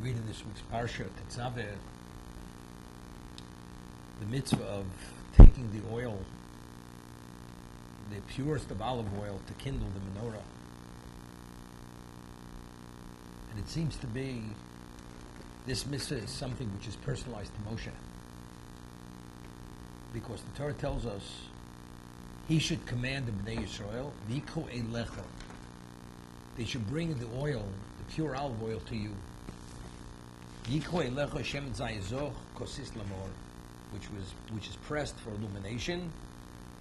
read in this week's Parsha, Tetzaveh, the mitzvah of taking the oil, the purest of olive oil, to kindle the menorah. And it seems to be, this mitzvah is something which is personalized to Moshe. Because the Torah tells us he should command the Bnei Yisrael, V'ikhu eilecha. They should bring the oil, the pure olive oil, to you. V'ikhu eilecha shem zayizoch kosis lamor, which is pressed for illumination.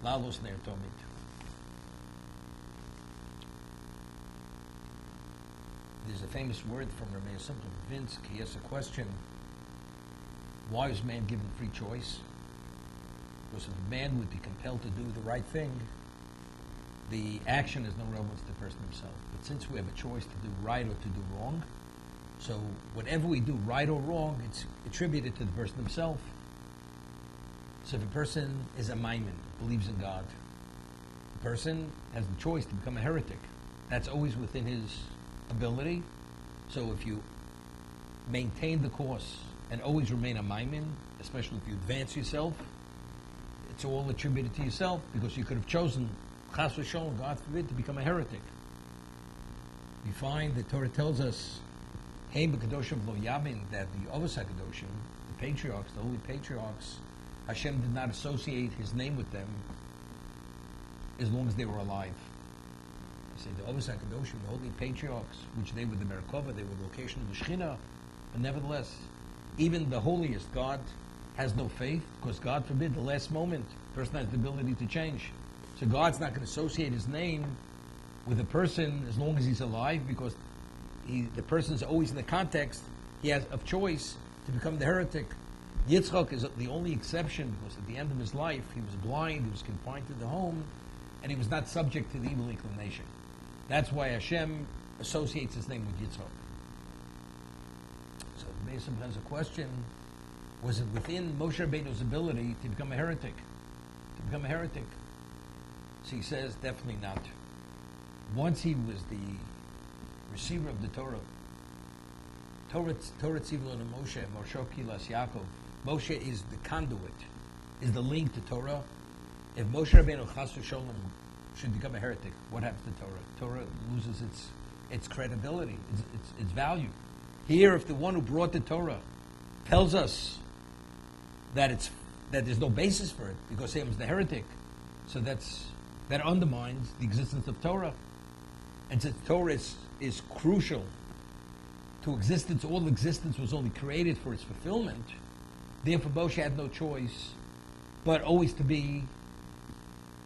Lalos ner tomid. There's a famous word from Rameh Simple Vince. He asks a question: why is man given free choice? Because if man would be compelled to do the right thing, the action has no relevance to the person himself. But since we have a choice to do right or to do wrong, so whatever we do, right or wrong, it's attributed to the person himself. So if a person is a Maimon, believes in God, the person has the choice to become a heretic. That's always within his ability. So if you maintain the course and always remain a Maimon, especially if you advance yourself, it's all attributed to yourself, because you could have chosen, chas v'sholom, God forbid, to become a heretic. We find the Torah tells us, Heim b'kadoshim lo yamin, that the Avos HaKadoshim, the patriarchs, the holy patriarchs, Hashem did not associate His name with them as long as they were alive. You say the Avos HaKadoshim, the holy patriarchs, which they were the Merkava, they were the location of the Shekhinah, but nevertheless, even the holiest, God has no faith, because God forbid, the last moment, the person has the ability to change. So God's not going to associate His name with a person as long as he's alive, because the person is always in the context he has of choice to become the heretic. Yitzchak is the only exception, because at the end of his life he was blind, he was confined to the home, and he was not subject to the evil inclination. That's why Hashem associates His name with Yitzchak. So Mason has a question: was it within Moshe Rabbeinu's ability to become a heretic? So he says, definitely not. Once he was the receiver of the Torah, Torah tzivlo to Moshe, Moshe kilas Yaakov. Moshe is the conduit, is the link to Torah. If Moshe Rabbeinu chas v'sholom should become a heretic, what happens to Torah? Torah loses its credibility, its value. Here, if the one who brought the Torah tells us that there's no basis for it, because he was the heretic, so that undermines the existence of Torah. And since Torah is crucial to existence, all existence was only created for its fulfillment, therefore Moshe had no choice but always to be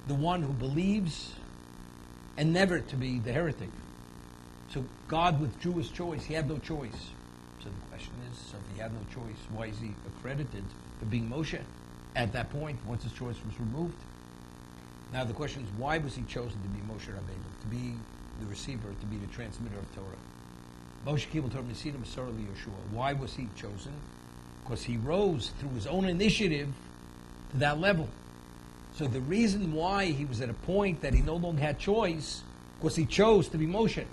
the one who believes and never to be the heretic. So God withdrew His choice. He had no choice. So the question is, so if he had no choice, why is he accredited for being Moshe at that point, once his choice was removed? Now the question is, why was he chosen to be Moshe Rabbeinu, to be the receiver, to be the transmitter of Torah? Moshe Kibbutz Torah Mesidim Masor Yeshua. Why was he chosen? Because he rose through his own initiative to that level. So the reason why he was at a point that he no longer had choice, because he chose to be Moshe.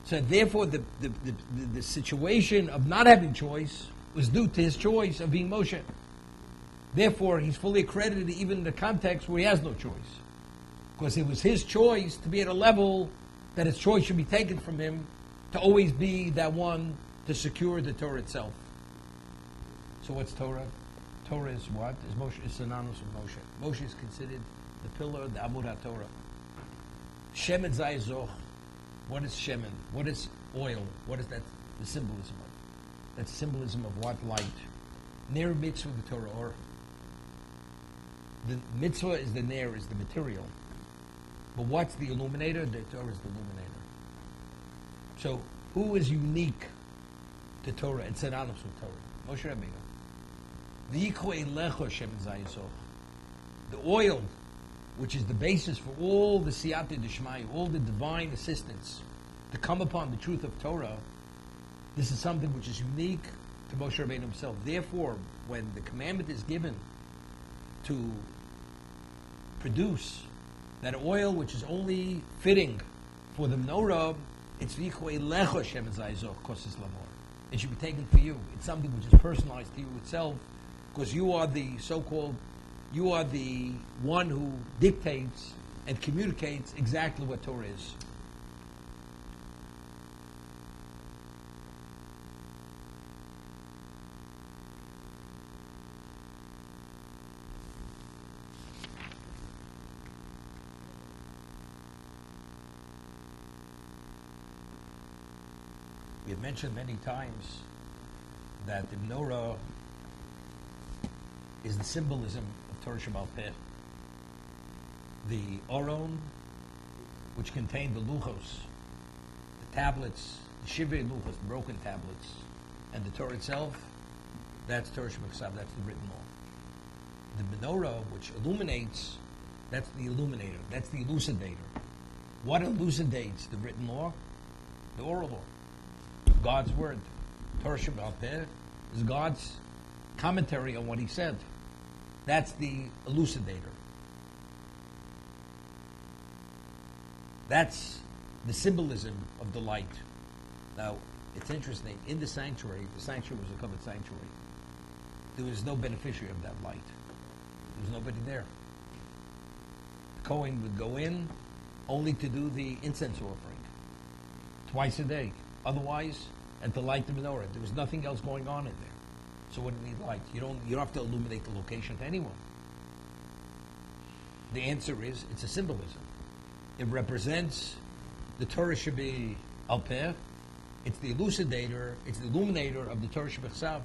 So therefore the situation of not having choice was due to his choice of being Moshe. Therefore, he's fully accredited even in the context where he has no choice. Because it was his choice to be at a level that his choice should be taken from him, to always be that one to secure the Torah itself. So what's Torah? Torah is what? Is synonymous with Moshe. Moshe is considered the pillar, the Amud HaTorah. Shemen Zayizoch. What is Shemen? What is oil? What is that the symbolism of? That's symbolism of what? Light. Ner mitzvah the Torah, or the mitzvah is the ner, is the material. But what's the illuminator? The Torah is the illuminator. So who is unique to Torah and synonymous with Torah? Moshe Rabbeinu. The oil, which is the basis for all the siyata d'shmaya, all the divine assistance to come upon the truth of Torah, this is something which is unique to Moshe Rabbeinu himself. Therefore, when the commandment is given to produce that oil which is only fitting for the menorah, it's v'yichu eilecha shemen zayizoch kosis lamor. It should be taken for you. It's something which is personalized to you itself, because you are the so-called, you are the one who dictates and communicates exactly what Torah is. We have mentioned many times that the menorah is the symbolism of Torah Sheba'al Peh. The Aron, which contained the luchos, the tablets, the shivei luchos, the broken tablets, and the Torah itself, that's Torah Sheba'al, that's the written law. The menorah, which illuminates, that's the illuminator, that's the elucidator. What elucidates the written law? The oral law. God's word. Torah Sheba'al Peh is God's commentary on what he said. That's the elucidator. That's the symbolism of the light. Now, it's interesting. In the sanctuary was a covered sanctuary. There was no beneficiary of that light. There was nobody there. The Kohen would go in only to do the incense offering twice a day. Otherwise, and to light the menorah. There was nothing else going on in there. So what do you need light? You don't have to illuminate the location to anyone. The answer is, it's a symbolism. It represents the Torah Sheba'al Peh. It's the elucidator, it's the illuminator of the Torah Sheba'al.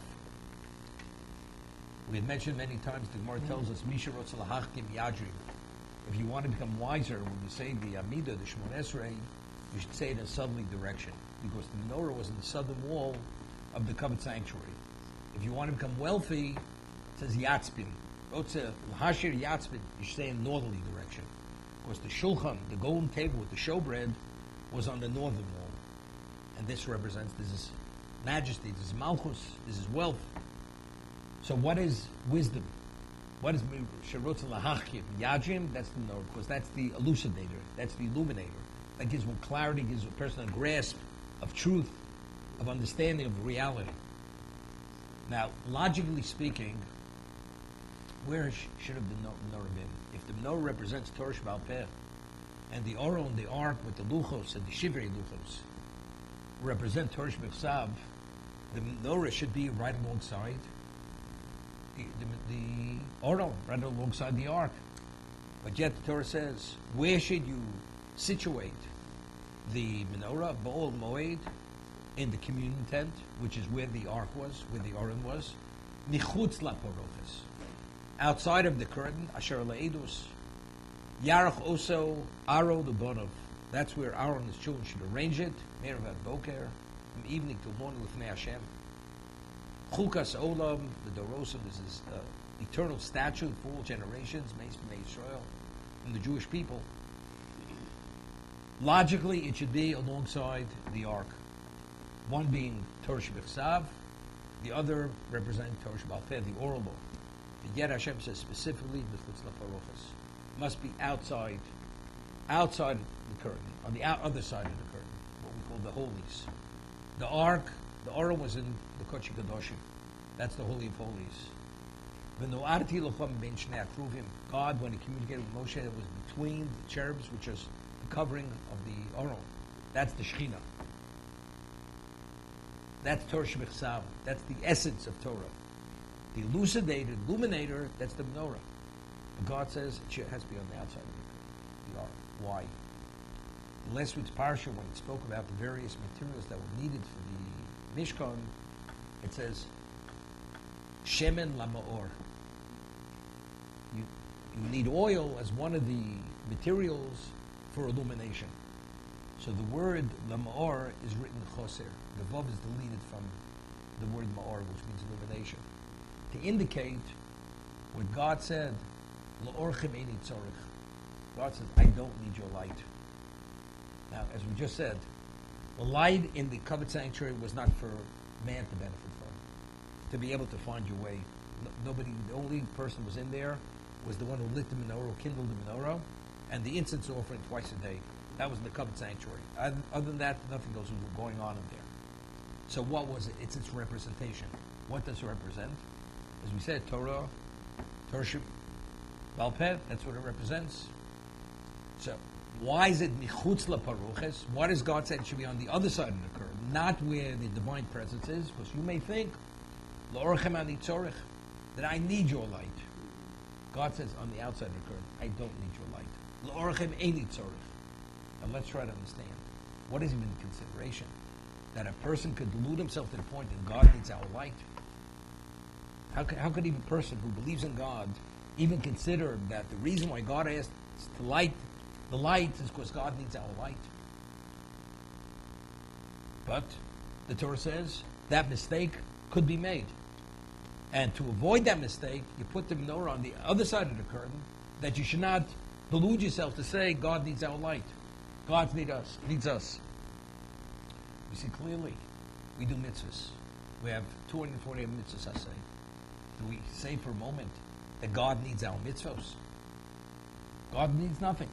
We had mentioned many times, the Gemara tells us, Misha Rotz Lahachkim Yadrim. If you want to become wiser, when you say the Amidah, the Shemon Esrei, you should say it in a southerly direction, because the menorah was in the southern wall of the covered sanctuary. If you want to become wealthy, it says Yatzpin. Hashir Yatzpin, you should say in northerly direction. Because the Shulchan, the golden table with the showbread, was on the northern wall. And this represents, this is majesty, this is Malchus, this is wealth. So what is wisdom? What is Sherotz Lahachim? Yajim, that's the menorah, because that's the elucidator, that's the illuminator. That gives one clarity, gives a person a grasp of truth, of understanding of reality. Now, logically speaking, where should have the menorah been? If the menorah represents Torah Sheba'al Peh, and the Aron, the ark with the luchos and the shivei luchos represent Torah Sheba'al, the menorah should be right alongside the Aron, right alongside the ark. But yet the Torah says, where should you situate the menorah, Ba'ol Moed, in the communion tent, which is where the ark was, where the Aron was, Michutz LaPorochos, outside of the curtain, Asher La'edus, Yarach Oso, Aro the Bonov. That's where Aaron and his children should arrange it, Merav Boker, from evening till morning with Fnei Hashem. Chukas Olam, the Dorosim, is this eternal statute for all generations, Meis B'nei Yisrael, from the Jewish people. Logically, it should be alongside the ark. One being Torah Sheba'al, the other representing Torah Sheba'al Peh, the oral law. And yet Hashem says specifically, Michutz LaParochos, must be outside the curtain, on the other side of the curtain, what we call the holies. The ark, the Aron was in the Kodesh Kadoshim. That's the Holy of Holies. V'no'arti lochem ben shnei akruvim. God, when He communicated with Moshe, it was between the cherubs, which is the covering of the Aron. That's the Shekhinah. That's Torah Sheba'al. That's the essence of Torah. The elucidated, illuminator, that's the menorah. But God says it has to be on the outside of the ark. Why? In last week's parsha, when it spoke about the various materials that were needed for the Mishkan, it says, Shemen Lamaor. You need oil as one of the materials for illumination. So the word Lamaor is written Choser. The Vav is deleted from the word Ma'or, which means illumination, to indicate what God said, La'orchem Eini Tzorich. God says, I don't need your light. Now, as we just said, the light in the covered sanctuary was not for man to benefit from, to be able to find your way. Nobody, the only person who was in there was the one who lit the menorah, who kindled the menorah, and the incense offering twice a day. That was in the covered sanctuary. Other than that, nothing else was going on in there. So what was it? It's its representation. What does it represent? As we said, Torah Balpeh, that's what it represents. So why is it Michutz LaParuches? Why does God say it should be on the other side of the curtain, not where the divine presence is? Because you may think, L'orchem ani tzorech, that I need your light. God says on the outside of the curtain, I don't need your light. L'orchem eini tzorech. Now let's try to understand. What is even consideration? That a person could delude himself to the point that God needs our light. How could even a person who believes in God even consider that the reason why God asked to light the light is because God needs our light? But the Torah says that mistake could be made. And to avoid that mistake, you put the menorah on the other side of the curtain, that you should not delude yourself to say God needs our light. God needs us. We see clearly, we do mitzvahs. We have 248 mitzvahs, I say. Do we say for a moment that God needs our mitzvahs? God needs nothing.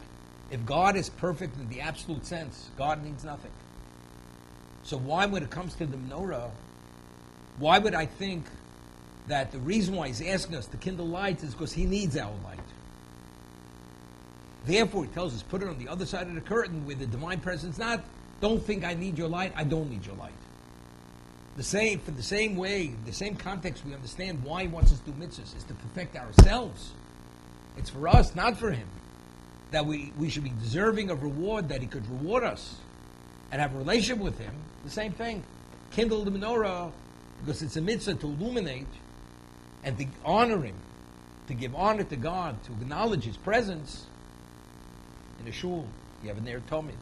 If God is perfect in the absolute sense, God needs nothing. So why, when it comes to the menorah, why would I think that the reason why he's asking us to kindle lights is because he needs our light? Therefore, he tells us, put it on the other side of the curtain where the divine presence not, don't think I need your light, I don't need your light. For the same way, the same context, we understand why he wants us to do mitzvahs, is to perfect ourselves. It's for us, not for him. That we should be deserving of reward, that he could reward us and have a relationship with him. The same thing. Kindle the menorah, because it's a mitzvah to illuminate and to honor him, to give honor to God, to acknowledge his presence. In a shul, you have a ner tomid.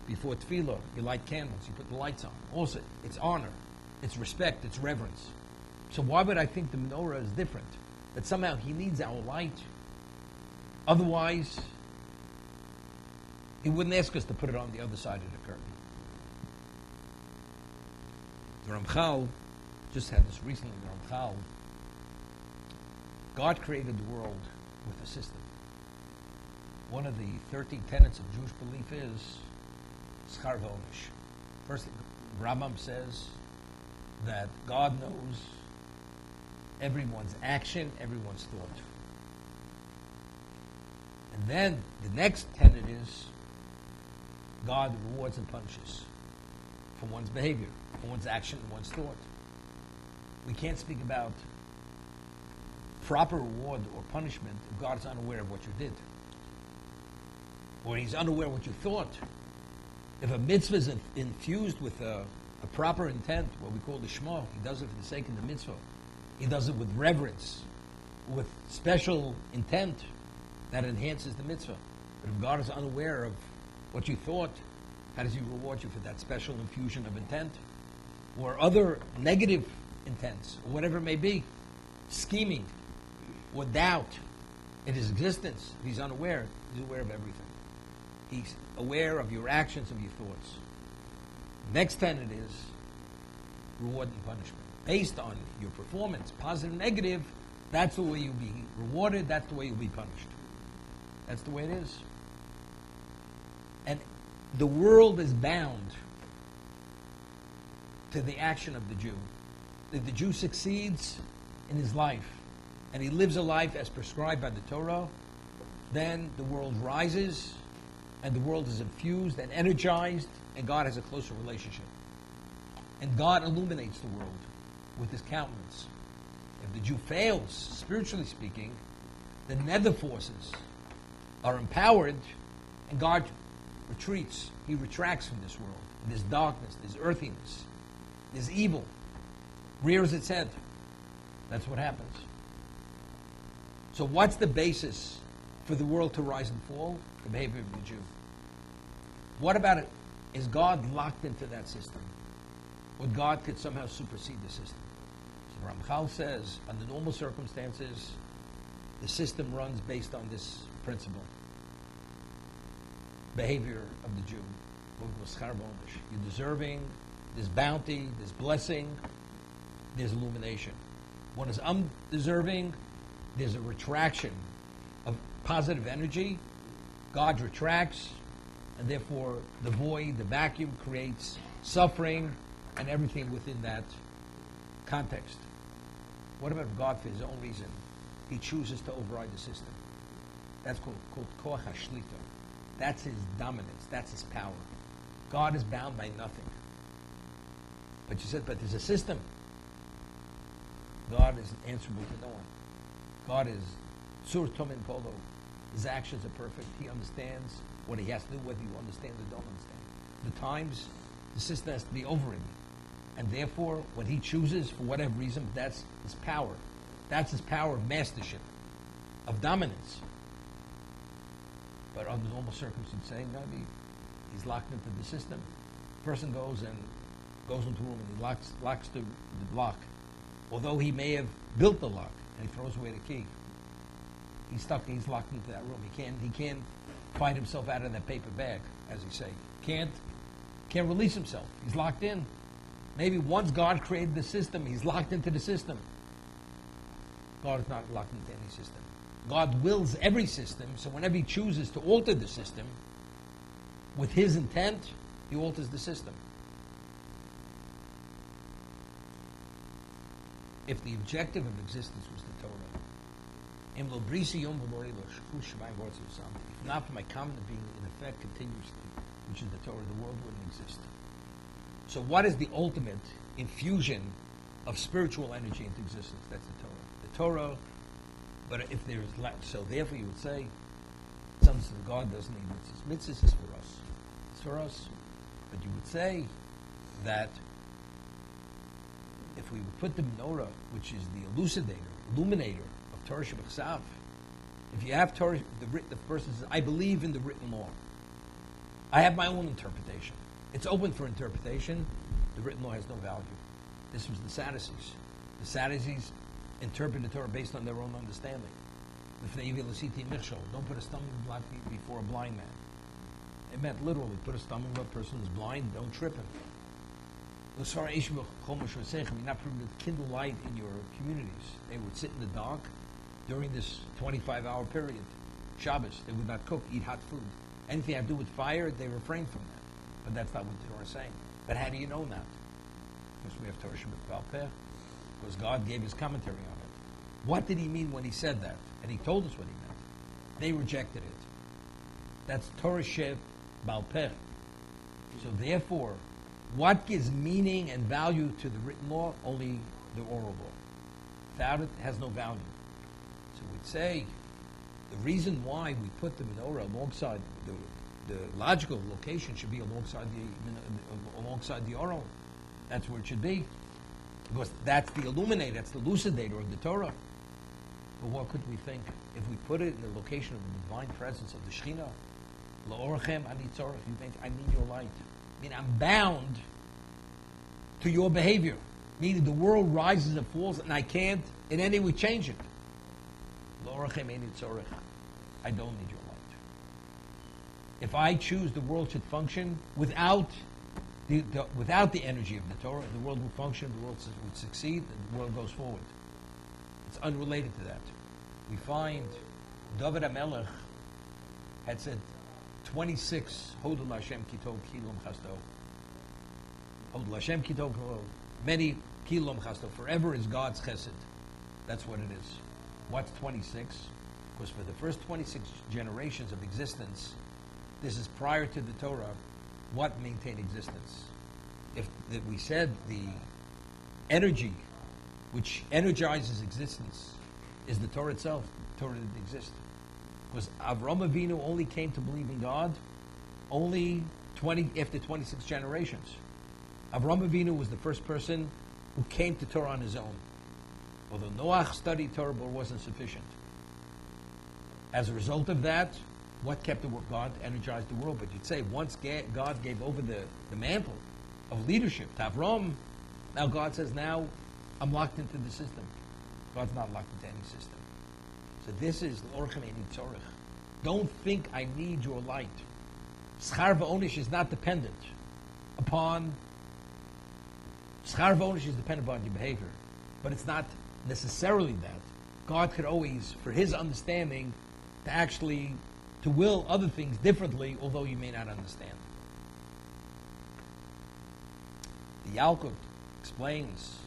Before tefillah, you light candles, you put the lights on. Also, it's honor, it's respect, it's reverence. So why would I think the menorah is different? That somehow he needs our light? Otherwise, he wouldn't ask us to put it on the other side of the curtain. The Ramchal just had this recently. The Ramchal, God created the world with a system. One of the 13 tenets of Jewish belief is schar v'onish. First, Rambam says that God knows everyone's action, everyone's thought. And then the next tenet is God rewards and punishes for one's behavior, for one's action, and one's thought. We can't speak about proper reward or punishment if God is unaware of what you did, or he's unaware of what you thought. If a mitzvah is infused with a proper intent, what we call the shema, he does it for the sake of the mitzvah. He does it with reverence, with special intent that enhances the mitzvah. But if God is unaware of what you thought, how does he reward you for that special infusion of intent? Or other negative intents, or whatever it may be, scheming, or doubt in his existence. If he's unaware, he's aware of everything. He's aware of your actions, of your thoughts. Next tenet is reward and punishment. Based on your performance, positive, negative, that's the way you'll be rewarded, that's the way you'll be punished. That's the way it is. And the world is bound to the action of the Jew. If the Jew succeeds in his life, and he lives a life as prescribed by the Torah, then the world rises, and the world is infused and energized, and God has a closer relationship. And God illuminates the world with his countenance. If the Jew fails, spiritually speaking, the nether forces are empowered, and God retreats. He retracts from this world. There's darkness, there's earthiness, there's evil. Rears its head. That's what happens. So what's the basis for the world to rise and fall? The behavior of the Jew. What about it? Is God locked into that system? Or God could somehow supersede the system? So Ramchal says, under normal circumstances, the system runs based on this principle. Behavior of the Jew. You're deserving, there's bounty, there's blessing, there's illumination. One is undeserving, there's a retraction of positive energy. God retracts, and therefore the void, the vacuum creates suffering, and everything within that context. What about if God, for his own reason, he chooses to override the system? That's called koach hashlita. That's his dominance. That's his power. God is bound by nothing. But you said, but there's a system. God is answerable to no one. God is sur tomin polo. His actions are perfect. He understands what he has to do, whether you understand or don't understand. The times, the system has to be over him. And therefore, what he chooses, for whatever reason, that's his power. That's his power of mastership, of dominance. But under normal circumstances, saying, no, he's locked into the system. Person goes into a room and he locks the lock. Although he may have built the lock and he throws away the key. He's stuck, he's locked into that room. He can't find himself out of that paper bag, as he say. Can't release himself. He's locked in. Maybe once God created the system, he's locked into the system. God is not locked into any system. God wills every system, so whenever he chooses to alter the system, with his intent, he alters the system. If the objective of existence was the Torah, if not for my common being in effect continuously, which is the Torah, the world wouldn't exist. So what is the ultimate infusion of spiritual energy into existence? That's the Torah. The Torah, but if there is so therefore you would say, some say God doesn't need mitzvahs. Mitzvahs is for us. It's for us. But you would say that if we would put the menorah, which is the illuminator of Torah Shebachsav, if you have Torah, the person says, I believe in the written law. I have my own interpretation. It's open for interpretation. The written law has no value. This was the Sadducees. The Sadducees interpret the Torah based on their own understanding. Don't put a stumbling block before a blind man. It meant literally, put a stumbling block, person is blind, don't trip him. You're not permitted to kindle light in your communities. They would sit in the dark during this 25-hour period. Shabbos, they would not cook, eat hot food. Anything had to do with fire, they refrained from that. But that's not what the Torah is saying. But how do you know that? Because we have Torah Shabbat Peh, because God gave his commentary on it. What did he mean when he said that? And he told us what he meant. They rejected it. That's Torah Shabbat Peh. So therefore, what gives meaning and value to the written law? Only the oral law. Without it, it has no value. So we'd say the reason why we put the menorah alongside the logical location should be alongside the oral. That's where it should be, because that's the illuminator, that's the elucidator of the Torah. But what could we think if we put it in the location of the divine presence of the Shekhinah? La'orachem ani tzorach. You think I need your light. I mean, I'm bound to your behavior. Meaning the world rises and falls, and I can't in any way change it. La'orachem ani tzorach. I don't need your light. If I choose, the world should function without the energy of the Torah. The world will function, the world would succeed, and the world goes forward. It's unrelated to that. We find David HaMelech had said 26 Hodel Hashem Kitov Kilom Chasto. Hodel Hashem Kitov, many Kilom Chasto. Forever is God's chesed. That's what it is. What's 26? Because for the first 26 generations of existence, this is prior to the Torah, what maintained existence? If we said the energy which energizes existence is the Torah itself, the Torah didn't exist. Because Avraham Avinu only came to believe in God only after 26 generations. Avraham Avinu was the first person who came to Torah on his own. Although Noach studied Torah, but it wasn't sufficient. As a result of that, what kept the world? God energized the world. But you'd say once God gave over the mantle of leadership to Avram, now God says, now I'm locked into the system. God's not locked into any system. So this is l'orchem eini tzorich. Don't think I need your light. Schar v'onish is not dependent upon. Schar v'onish is dependent upon your behavior, but it's not necessarily that. God could always, for His understanding, to will other things differently, although you may not understand. The Yalkut explains,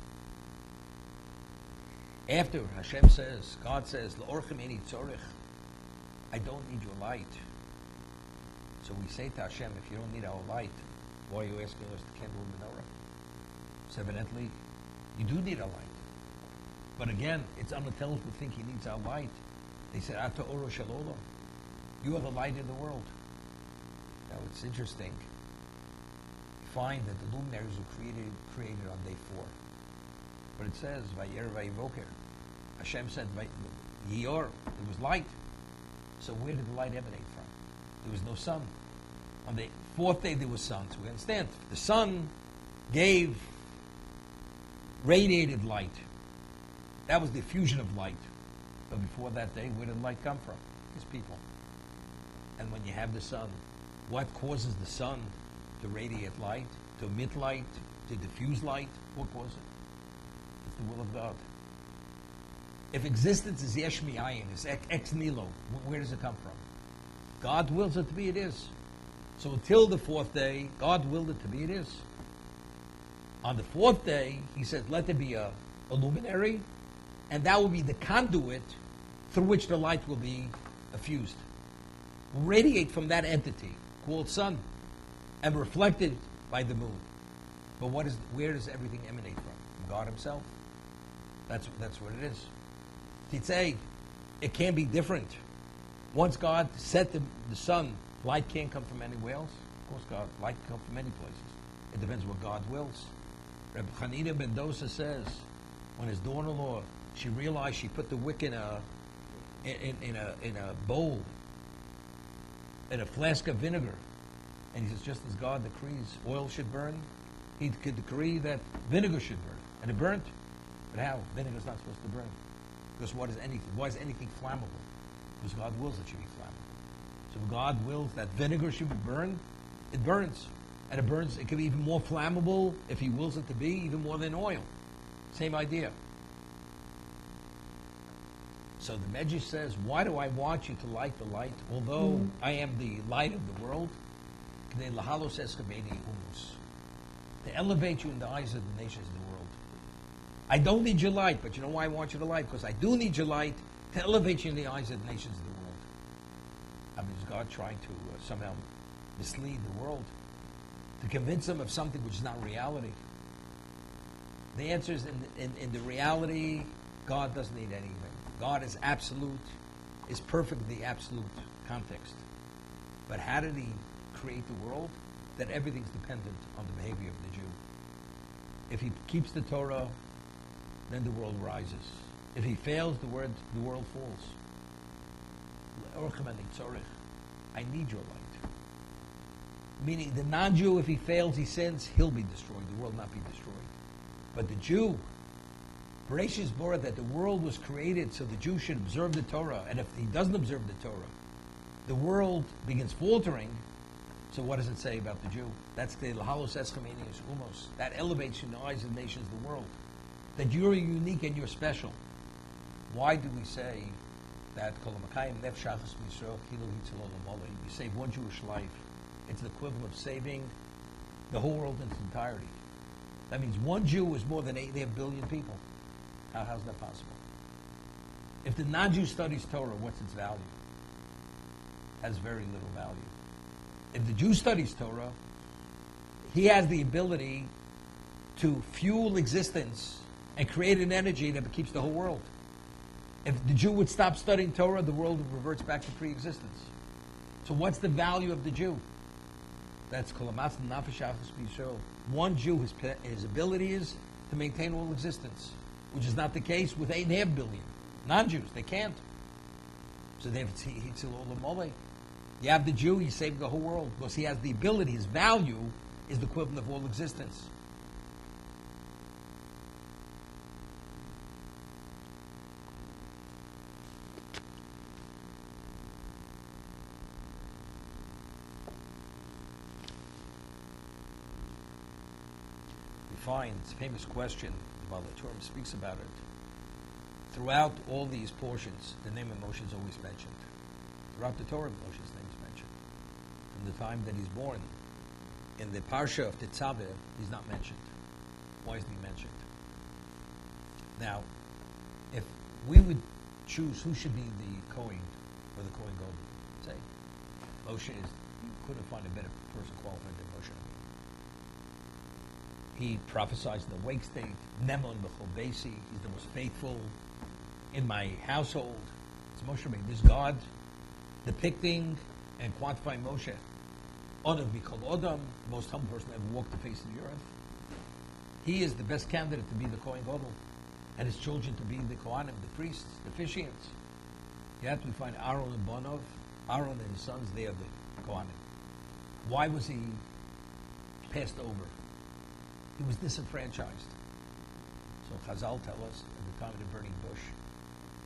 after Hashem says, God says, L'orchem eni tzorich, I don't need your light. So we say to Hashem, if you don't need our light, why are you asking us to kindle the menorah? So evidently, you do need a light. But again, it's unintelligible to think he needs our light. They said, Ata oro shel olam. You are the light in the world. Now it's interesting. You find that the luminaries were created on day 4. But it says, Vayer vayivoker. Hashem said, Yor, there was light. So where did the light emanate from? There was no sun. On the 4th day there was sun. So we understand. The sun radiated light. That was the diffusion of light. But before that day, where did light come from? His people. And when you have the sun, what causes the sun to radiate light, to emit light, to diffuse light? What causes it? It's the will of God. If existence is yesh mi'ayin, is ex nihilo, where does it come from? God wills it to be, it is. So until the 4th day, God willed it to be, it is. On the 4th day, he said, let there be a luminary, and that will be the conduit through which the light will be effused. Will radiate from that entity called sun and reflected by the moon. But where does everything emanate from? From God himself. That's what it is. Tetzaveh, it can't be different. Once God set the sun, light can't come from anywhere else. Of course, light can come from many places. It depends what God wills. Reb Chanina ben Dosa says, when his daughter-in-law, she realized she put the wick in a bowl, in a flask of vinegar, and he says, just as God decrees oil should burn, he could decree that vinegar should burn, and it burnt. But how? Vinegar is not supposed to burn, because why is anything flammable? Because God wills it should be flammable. So if God wills that vinegar should be burned, it burns. And it burns, it can be even more flammable if he wills it to be, even more than oil. Same idea. So the Medrash says, why do I want you to light the light, although I am the light of the world? To elevate you in the eyes of the nations of the world. I don't need your light, but you know why I want you to light? Because I do need your light to elevate you in the eyes of the nations of the world. I mean, is God trying to somehow mislead the world? To convince them of something which is not reality? The answer is in the reality, God doesn't need anything. God is absolute, is perfectly absolute context. But how did he create the world? That everything's dependent on the behavior of the Jew. If he keeps the Torah, then the world rises. If he fails, the world falls. I need your light. Meaning the non-Jew, if he fails, he sins, he'll be destroyed. The world not be destroyed. But the Jew, Bereshit Bora, that the world was created so the Jew should observe the Torah. And if he doesn't observe the Torah, the world begins faltering. So what does it say about the Jew? That's the Lahalos Eschemenius Umos. That elevates you in the eyes of the nations of the world. That you're unique and you're special. Why do we say that you save one Jewish life? It's the equivalent of saving the whole world in its entirety. That means one Jew is more than 8.5 billion people. How's that possible? If the non-Jew studies Torah, what's its value? It has very little value. If the Jew studies Torah, he has the ability to fuel existence and create an energy that keeps the whole world. If the Jew would stop studying Torah, the world reverts back to pre-existence. So what's the value of the Jew? That's kolamas nafashachas b'Yisrael. One Jew, his ability is to maintain all existence, which is not the case with 8.5 billion non-Jews. They can't. So they have hitzil olam. You have the Jew, he saved the whole world because he has the ability. His value is the equivalent of all existence. Find it's a famous question. The Torah speaks about it. Throughout all these portions, the name of Moshe is always mentioned. Throughout the Torah, Moshe's name is mentioned. From the time that he's born in the parsha of Tetzaveh, he's not mentioned. Why isn't he mentioned? Now, if we would choose who should be the Kohen or the Kohen Gadol, say Moshe is, you couldn't find a better person qualified than Moshe. He prophesies in the wake state, Nemon B'chol Beisi, he's the most faithful in my household. It's Moshe Rabbeinu, this God depicting and quantifying Moshe. Onav Mikol Odom, most humble person ever walked the face of the earth. He is the best candidate to be the Kohen Gadol, and his children to be the Kohanim, the priests, the officiants. Yet we find Aaron and Bonov, Aaron and his sons, they are the Kohanim. Why was he passed over? He was disenfranchised. So Chazal tell us at the time of the burning bush,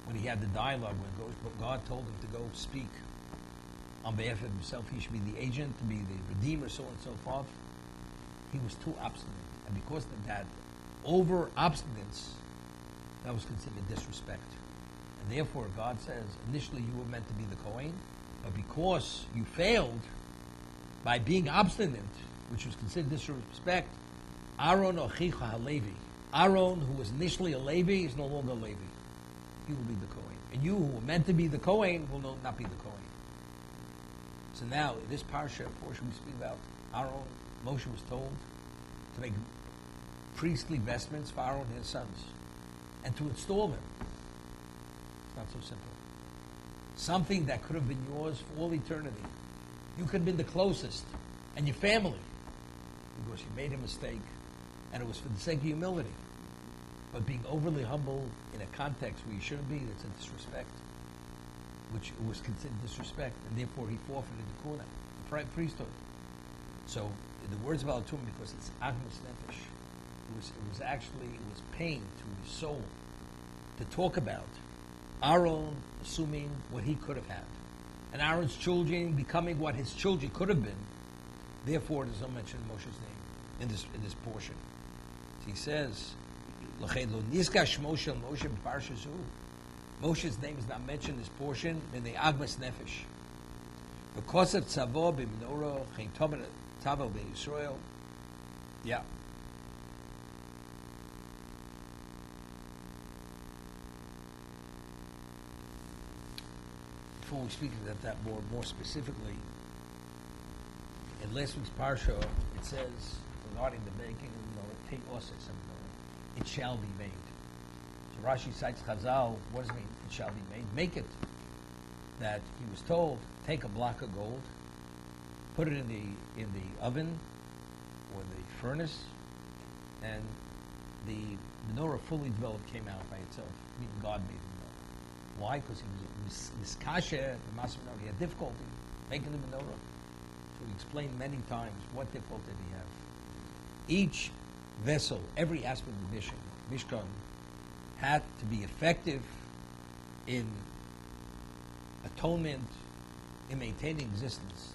when he had the dialogue when God told him to go speak on behalf of himself, he should be the agent, to be the redeemer, so on and so forth. He was too obstinate. And because of that over-obstinance, that was considered disrespect. And therefore, God says, initially you were meant to be the Kohen, but because you failed by being obstinate, which was considered disrespect, Aaron Ochicha HaLevi. Aaron, who was initially a Levi, is no longer a Levi. He will be the Kohen. And you, who were meant to be the Kohen, will not be the Kohen. So now, in this parsha portion we speak about, Aaron, Moshe was told to make priestly vestments for Aaron and his sons, and to install them. It's not so simple. Something that could have been yours for all eternity. You could have been the closest, and your family, because you made a mistake, and it was for the sake of humility. But being overly humble in a context where you shouldn't be, that's a disrespect, which was considered disrespect, and therefore he forfeited the kuna, the priesthood. So the words of Alatum, because it's agmas nefesh, it was pain to his soul to talk about Aaron assuming what he could have had, and Aaron's children becoming what his children could have been. Therefore, there's no mention of Moshe's name in this portion. So he says, Moshe's name is not mentioned in this portion in the Agmas Nefesh. Because of Tetzaveh b'Menorah, Chen Tetzaveh b'Yisrael. Yeah. Before we speak about that more specifically, in last week's parsha, it says regarding the making of the menorah, it shall be made. So Rashi cites Chazal. What does it mean? It shall be made. Make it. That he was told, take a block of gold, put it in the oven or the furnace, and the menorah fully developed came out by itself. Meaning God made the menorah. Why? Because he was miskasher, the master menorah. He had difficulty making the menorah. So we explained many times what difficulty did he have. Each vessel, every aspect of the Mishkan, had to be effective in atonement, in maintaining existence,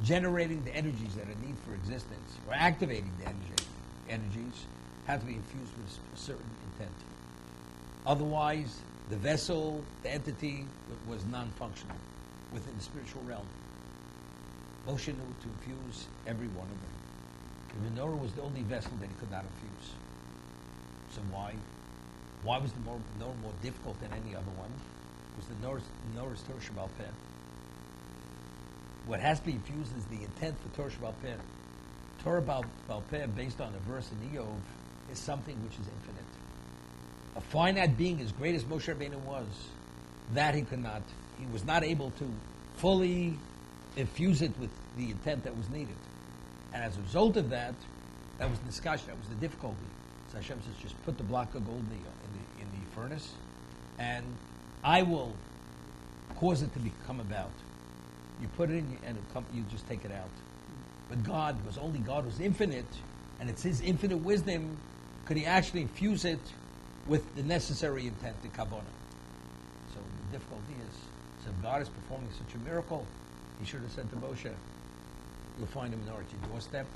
generating the energies that are needed for existence, or activating the energies, had to be infused with a certain intent. Otherwise, the vessel, the entity, was non-functional within the spiritual realm. Moshe knew to infuse every one of them. The menorah was the only vessel that he could not infuse. So why? Why was the menorah more difficult than any other one? Because the menorah is Torah Sheba'al Peh. What has to be infused is the intent for Torah Sheba'al Peh. Torah Sheba'al Peh, based on a verse in Eov, is something which is infinite. A finite being as great as Moshe Rabbeinu was, that he was not able to fully infuse it with the intent that was needed. And as a result of that, that was niskash, that was the difficulty. So Hashem says, just put the block of gold in the furnace, and I will cause it to come about. You put it in, and you just take it out. But God was infinite, and it's His infinite wisdom, could He actually infuse it with the necessary intent, the kavanah. So the difficulty is, so if God is performing such a miracle, He should have said to Moshe, you'll find a menorah at your doorstep,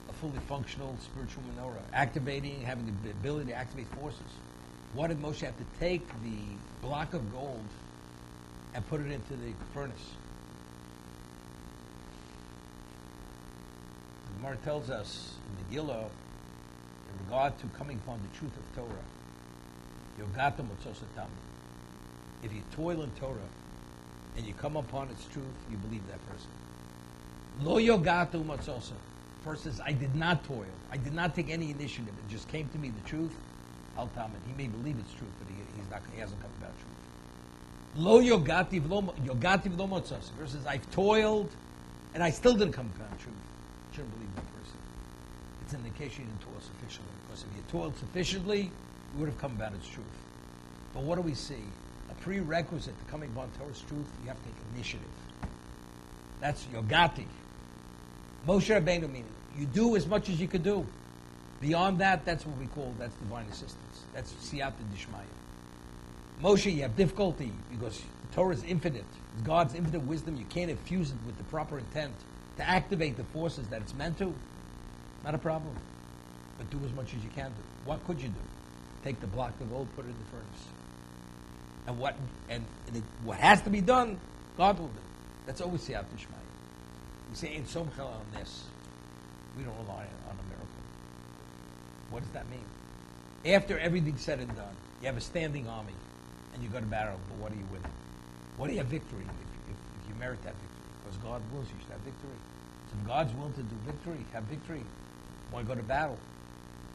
a fully functional spiritual menorah, having the ability to activate forces. Why did Moshe have to take the block of gold and put it into the furnace? Gemara tells us in the Gila, in regard to coming upon the truth of Torah, Yogata Motzosatam. If you toil in Torah and you come upon its truth, you believe that person. Lo Yogata Motzosa. First says, I did not toil. I did not take any initiative. It just came to me, the truth. Al Talmud. He may believe it's truth, but he hasn't come about truth. Lo Yogati V'lo Motzosa. First says, I've toiled and I still didn't come upon truth. You shouldn't believe that person. It's an indication you didn't toil sufficiently. Because if you toiled sufficiently, you would have come about its truth. But what do we see? A prerequisite to coming upon Torah's truth, you have to take initiative. That's Yogati. Moshe Rabbeinu meaning, you do as much as you could do. Beyond that, that's what we call, that's divine assistance. That's Siyata Dishmaya. Moshe, you have difficulty because the Torah is infinite. It's God's infinite wisdom. You can't infuse it with the proper intent to activate the forces that it's meant to. Not a problem. But do as much as you can do. What could you do? Take the block of gold, put it in the furnace. And what has to be done, God will do. That's always Siyata Dishmaya. We say, in Somchel on this, we don't rely on a miracle. What does that mean? After everything's said and done, you have a standing army, and you go to battle, but what are you winning? What do you have victory if you merit that victory? Because God wills you should have victory. So if God's will to do victory, have victory. Want to go to battle?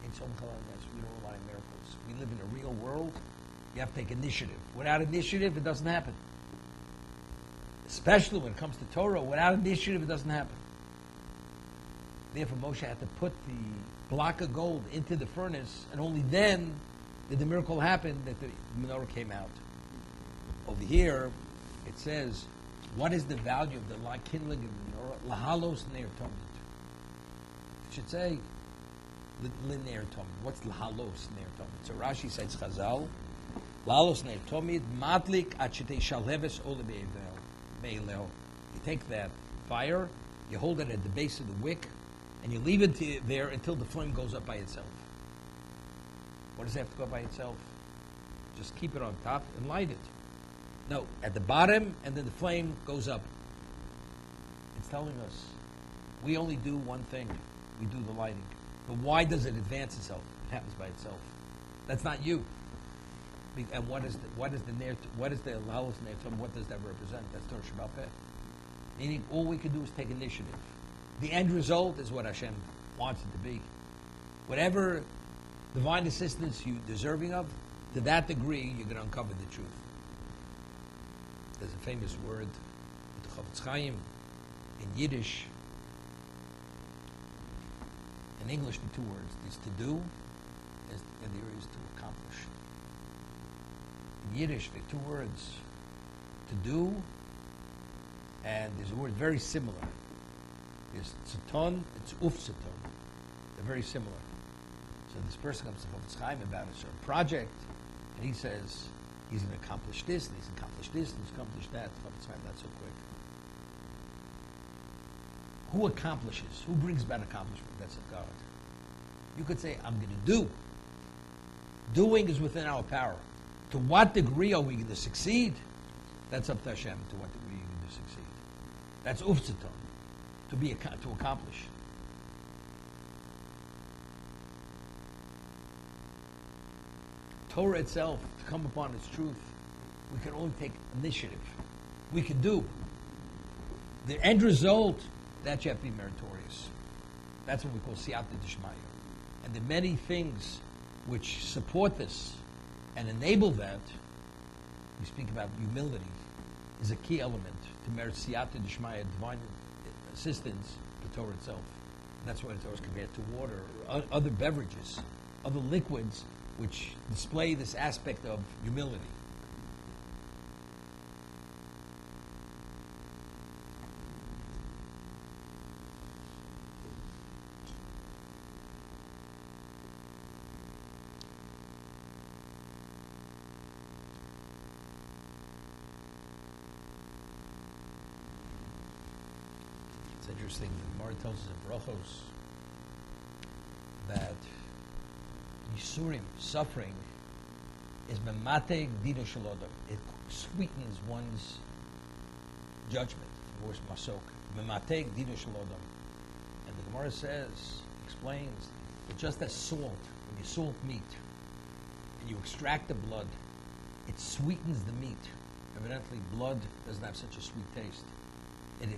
In Somchel on this, we don't rely on miracles. We live in a real world. You have to take initiative. Without initiative, it doesn't happen. Especially when it comes to Torah, without initiative, it doesn't happen. Therefore, Moshe had to put the block of gold into the furnace, and only then did the miracle happen that the menorah came out. Over here, it says, what is the value of the kindling of the menorah? Lahalos ner tomid. It should say, ner tomid. What's lahalos ner tomid? So Rashi says, Chazal, lahalos ner tomid, matlik at shetei shalheves ole be'evel. You take that fire, you hold it at the base of the wick, and you leave it there until the flame goes up by itself. What does it have to go up by itself? Just keep it on top and light it. No, at the bottom, and then the flame goes up. It's telling us we only do one thing. We do the lighting. But why does it advance itself? It happens by itself. That's not you. And what is the lahalos ner tomid? What does that represent? That's Torah Shabbat Peh. Meaning, all we can do is take initiative. The end result is what Hashem wants it to be. Whatever divine assistance you're deserving of, to that degree, you're going to uncover the truth. There's a famous word with the Chofetz Chaim in Yiddish. In English, the two words: there's to do, and there is to accomplish. In Yiddish, the two words, to do, and there's a word very similar. There's tzaton, it's ufzaton. They're very similar. So this person comes to Chofetz Chaim about a certain project, and he says he's going to accomplish this, and he's accomplished this, and he's accomplished that. Chofetz Chaim, not so quick. Who accomplishes? Who brings about accomplishment? That's of God. You could say, I'm going to do. Doing is within our power. To what degree are we going to succeed? That's up to Hashem, to what degree you're going to succeed. That's ufzaton, to accomplish. Torah itself, to come upon its truth, we can only take initiative. We can do. The end result, that you have to be meritorious. That's what we call siyata dishmaya. And the many things which support this and enable that, we speak about humility, is a key element to merit siyata dishmaya, divine assistance, the Torah itself. And that's why the Torah is compared to water, or other beverages, other liquids, which display this aspect of humility. It's interesting, the Gemara tells us in Brachos that Yisurim, suffering, is memate dina shalodam. It sweetens one's judgment. The word masok. Memate dina shalodam. And the Gemara Gemara explains that just as salt, when you salt meat and you extract the blood, it sweetens the meat. Evidently, blood doesn't have such a sweet taste. The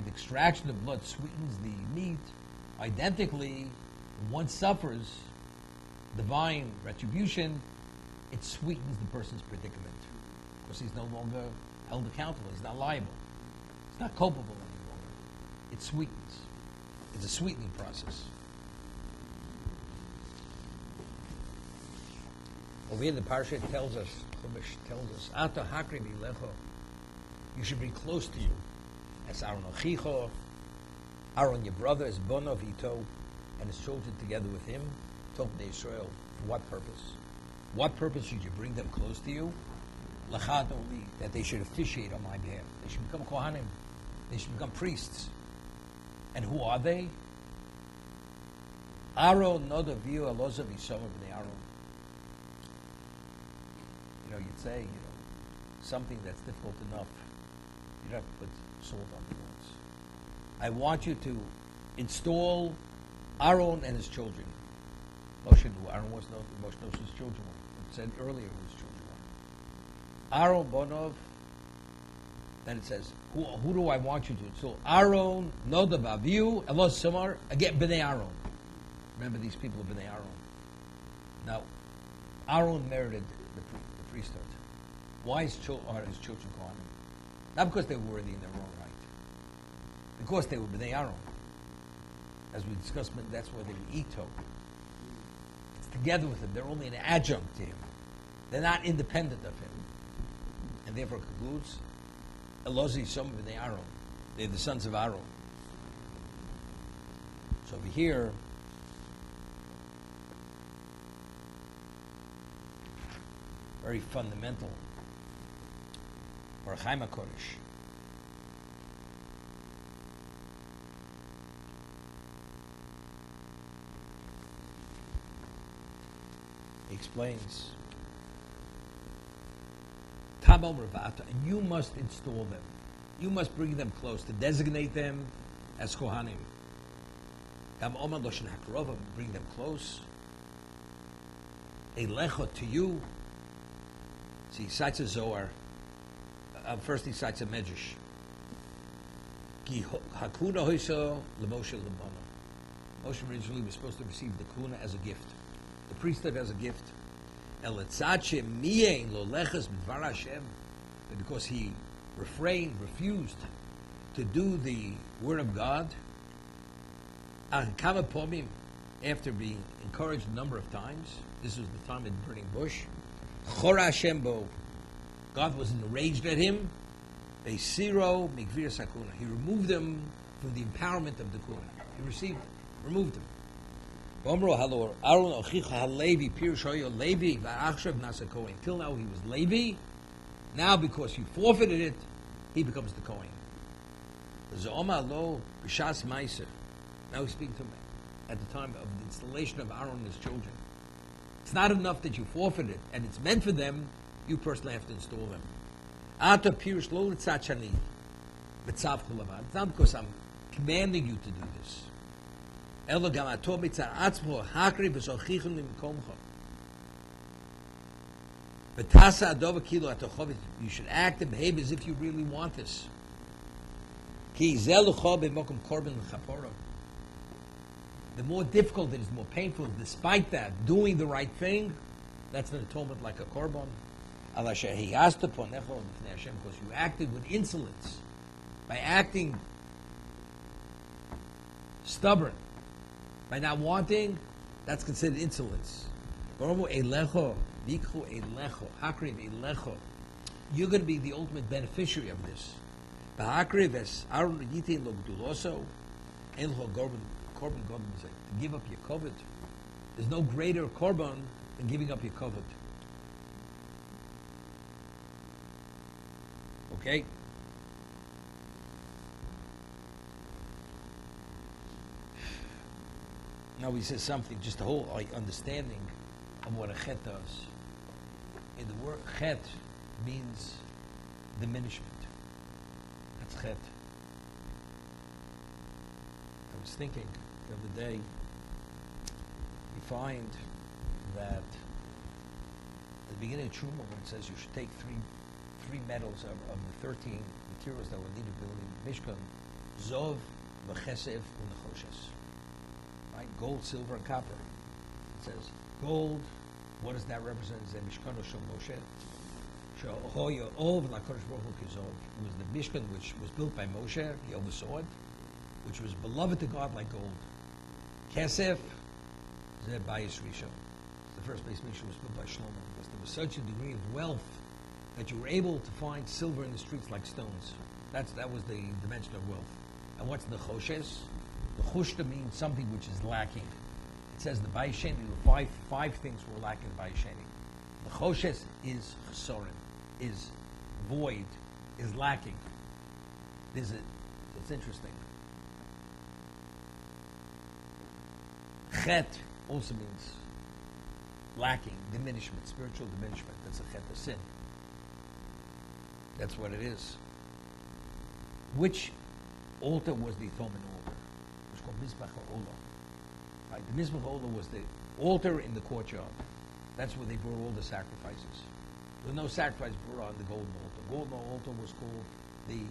extraction of blood sweetens the meat. Identically, when one suffers divine retribution, it sweetens the person's predicament. Because he's no longer held accountable. He's not liable. He's not culpable any longer. It sweetens. It's a sweetening process. Over here, the parsha tells us, Ata hakri bilecho, you should bring close to you, as Aaron Ochicho, Aaron your brother, is Bonov Ito, and his children together with him, Tov Israel. For what purpose? What purpose should you bring them close to you? Lachad only, that they should officiate on my behalf. They should become Kohanim. They should become priests. And who are they? Aaron Nodaviu Alozav Yisoma b'nei Aaron. You'd say, something that's difficult enough. You don't have to put salt on the wounds. I want you to install Aaron and his children. Moshe knew Aaron was Moshe knows his children were. It said earlier who his children were. Aaron Bonov. Then it says, who do I want you to install? Aaron, Nodav, Avihu, Elos Samar, again Bnei Aaron. Remember these people of Bnei Aaron. Now, Aaron merited the priesthood. Why are his children Kohanim? Not because they were worthy in their own right. Because they were Bnei Aaron. As we discussed, that's why they were Ito. It's together with him. They're only an adjunct to him. They're not independent of him. And therefore concludes, Elozi some of Bnei Aaron. They're the sons of Aaron. So over here, very fundamental, or Chaim HaKodesh. He explains, Tabal Ravata, and you must install them. You must bring them close, to designate them as Kohanim. Gam Omar Loshen HaKarova, bring them close. Eilecha, to you. So he cites a Zohar. First he cites a Medrash. Ki hakuna hoiso leMoshe lebana. Moshe originally was supposed to receive the kuna as a gift, the priesthood as a gift. Eletzache miyein lo leches b'dvar Hashem, but because he refused to do the word of God, kama pomim, after being encouraged a number of times. This was the time of the burning bush. Chora Shembo, God was enraged at him. Beisiro mikvir sakuna. He removed them from the empowerment of the kuna. He removed them. Omro halor Aaron ochicha halevi pirshoyo Levi va'achshav nasa Kohen. Till now he was Levi. Now because you forfeited it, he becomes the Kohen. Zoma lo b'shas meiser. Now he's speaking to him at the time of the installation of Aaron and his children. It's not enough that you forfeit it, and it's meant for them, you personally have to install them. It's not because I'm commanding you to do this. You should act and behave as if you really want this. The more difficult it is, the more painful. Despite that, doing the right thing, that's an atonement like a korban. Because you acted with insolence. By acting stubborn, by not wanting, that's considered insolence. You're going to be the ultimate beneficiary of this. Korban Godin say, to give up your covet. There's no greater korban than giving up your covet. Okay? Now he says something, just a whole understanding of what a chet does. In the word chet means diminishment. That's chet. was thinking the other day, you find that at the beginning of Truma, when it says you should take three metals of the 13 materials that were needed building Mishkan, Zov, V'chesef, and Nechoshes. Right? Gold, silver, and copper. It says gold. What does that represent? Is the Mishkan of Moshe? It was the Mishkan which was built by Moshe. He oversaw it, which was beloved to God like gold. Kesef, Zeh Bayis Rishon. The first base Mishkan was built by Shlomo, because there was such a degree of wealth that you were able to find silver in the streets like stones. That was the dimension of wealth. And what's the Choshes? The Chushta means something which is lacking. It says the Bayis Sheni, five things were lacking in Bayis Sheni. The Choshes is Chesorim, is void, is lacking. It's interesting. Chet also means lacking, diminishment, spiritual diminishment. That's a chet, a sin. That's what it is. Which altar was the Thoman altar? It was called Mizbach HaOlah. Right? The Mizbach HaOlah was the altar in the courtyard. That's where they brought all the sacrifices. There was no sacrifice brought on the golden altar. The golden altar was called the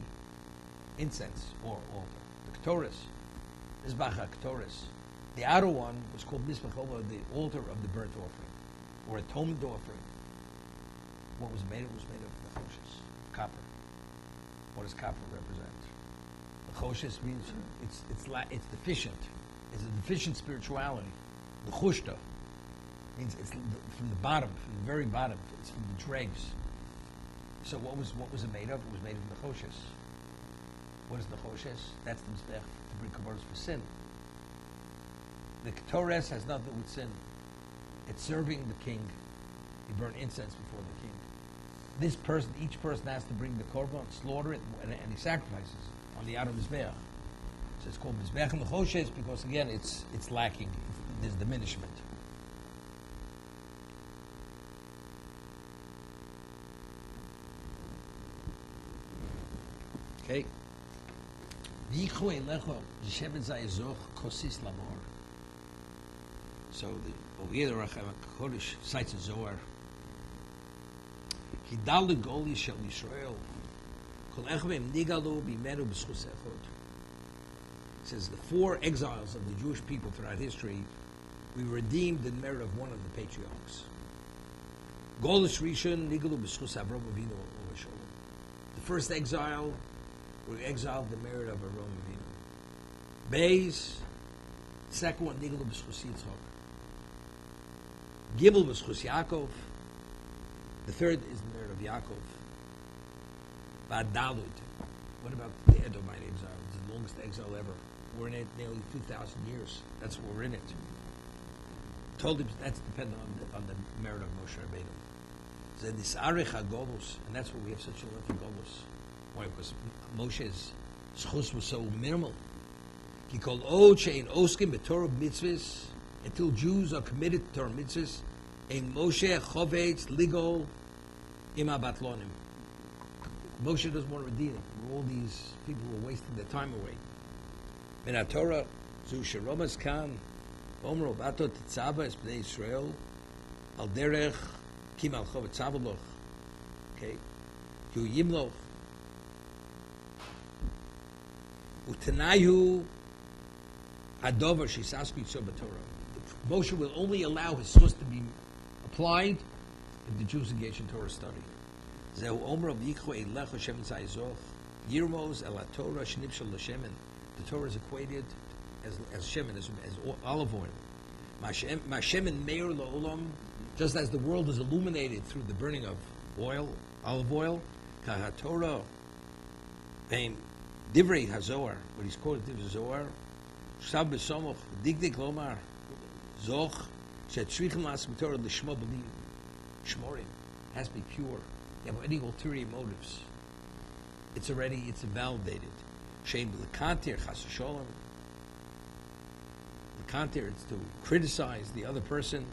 incense or altar. The Ketores, Mizbach HaKetores. The outer one was called Mizbach HaOlah, the altar of the burnt offering, or atonement offering. What was made? It was made of nechoshes, copper. What does copper represent? Nechoshes means it's deficient. It's a deficient spirituality. The chushta means it's from the bottom, from the very bottom. It's from the dregs. So what was it made of? It was made of nechoshes. What is nechoshes? That's the mizbech to bring kabaros for sin. The ketores has nothing to do with sin. It's serving the king. You burn incense before the king. Each person has to bring the korban, slaughter it, and he sacrifices on the outer mizbeach. So it's called mizbeach and nechoshes because again, it's lacking. There's diminishment. Okay. So over here, the Racham HaKodesh cites a Zohar. Hidal the Goli Shel Yisrael. Kol echvim nigalu b'meru b'schus echod. It says the four exiles of the Jewish people throughout history, we redeemed the merit of one of the patriarchs. Golus Rishon nigalu b'schus Avram Avinu Olav Shalom. The first exile, we exiled the merit of Avram Avinu. Beis, second one nigalu b'schus Yitzchak. Gimel b'schus Yaakov. The third is the merit of Yaakov. Va'adalud. What about the Edomite exile? It's the longest exile ever. We're in it nearly 2,000 years. That's why we're in it. Told him that's dependent on the merit of Moshe Rabbeinu. So this Arich HaGolus, and that's why we have such a love for Golus. Why? Because Moshe's schus was so minimal. He called Shein Oskim b'Torah mitzvahs, until Jews are committed to Torah mitzvahs. In Moshe Chovetz Ligol Ima Batlonim. Moshe doesn't want to redeem them. All these people were wasting their time away. Min Torah Zu Sheromas Kan Omro Bato Tetzaveh Es Bnei Yisrael Al Derech Kim Al Chovetz Avaloch. Okay, Yu Yimloch Utenayu Adover Shisasku Yitzor B'Torah. Moshe will only allow his schus to be applied if the Jews engage in Torah study. Zehu Omer of Yichro Eilecha Shem Zayzoch Yirmos El HaTorah Shnipshel L'Shemen. The Torah is equated as shemen, as olive oil. Mashemen Meir La'olam, just as the world is illuminated through the burning of oil, olive oil. KaHaTorah Vein Divrei HaZohar, what he's quoted Divrei Zohar. Shab B'Somoch Digdik Lomar Zoch Shetzrichim Las B'Torah L'Shmo B'Lim Shmorim has to be pure. You have any ulterior motives, it's invalidated. Shein L'Kantir Chas Sholem. L'Kantir, it's to criticize the other person.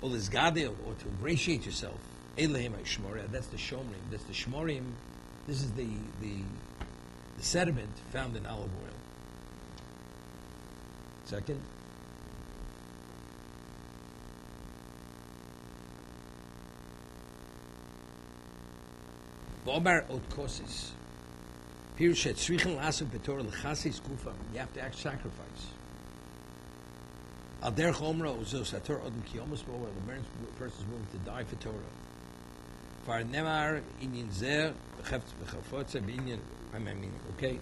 Or L'Zgadil, or to ingratiate yourself. Elohim HaShmorim, that's the Shomrim. That's the Shmorim. This is the sediment found in olive oil. Second. V'omar ot kosis. Pirush tzrichen lasuk b'torah l'chasis kufa. You have to act sacrifice. Al derech omra uzos haTorah odem ki omus bo, where the person is willing to die for Torah. Far nemar inyan zer b'chafotze b'inyan. I mean, okay.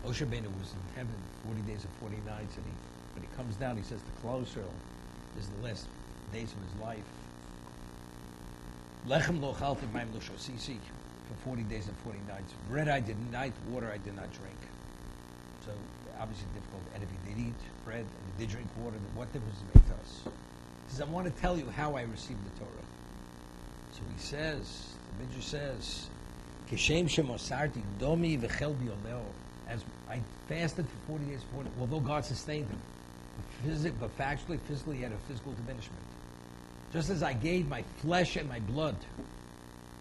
Moshe Rabbeinu was in heaven 40 days and 40 nights, and when he comes down, he says to Klal Yisrael, this is the last days of his life. Lechem lo chalti mayim lo shosisi, for 40 days and 40 nights. Bread I did not eat, water I did not drink. So obviously difficult. And if he did eat bread and he did drink water, then what difference does it make to us? He says, I want to tell you how I received the Torah. So he says, the Midrash says, Kishem shemosarti domi v'chel b'yoleo. As I fasted for 40 days, although God sustained him, but factually, physically, he had a physical diminishment. Just as I gave my flesh and my blood,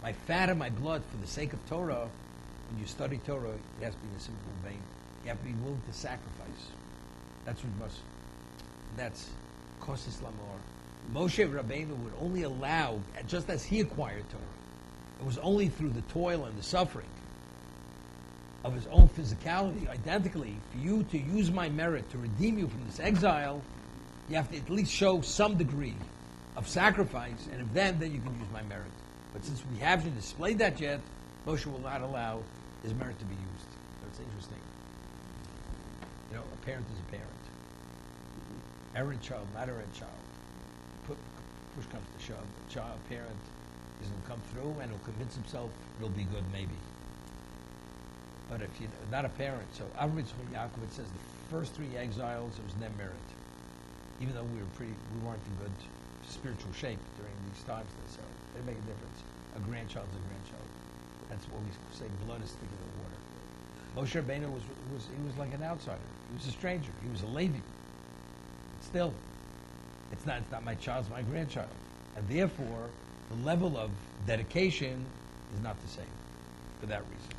my fat and my blood for the sake of Torah, when you study Torah, it has to be in a simple vein. You have to be willing to sacrifice. That's what must. That's kosis lamor. Moshe Rabbeinu would only allow, just as he acquired Torah, it was only through the toil and the suffering of his own physicality, identically, for you to use my merit to redeem you from this exile, you have to at least show some degree of sacrifice, and if then you can use my merit. But since we haven't displayed that yet, Moshe will not allow his merit to be used. So it's interesting. You know, a parent is a parent. Errant child, not errant child. Push comes to shove. The child, parent, is going to come through and he'll convince himself it'll be good, maybe. But if you're not a parent, so Avram Yitzchak Yaakov, it says the first 3 exiles, it was their merit. Even though we weren't in good spiritual shape during these times, so it didn't make a difference. A grandchild's a grandchild. That's what we say, blood is thicker than water. Moshe Rabbeinu was like an outsider. He was a stranger. He was a Levi. Still, it's not my child, it's my grandchild. And therefore, the level of dedication is not the same for that reason.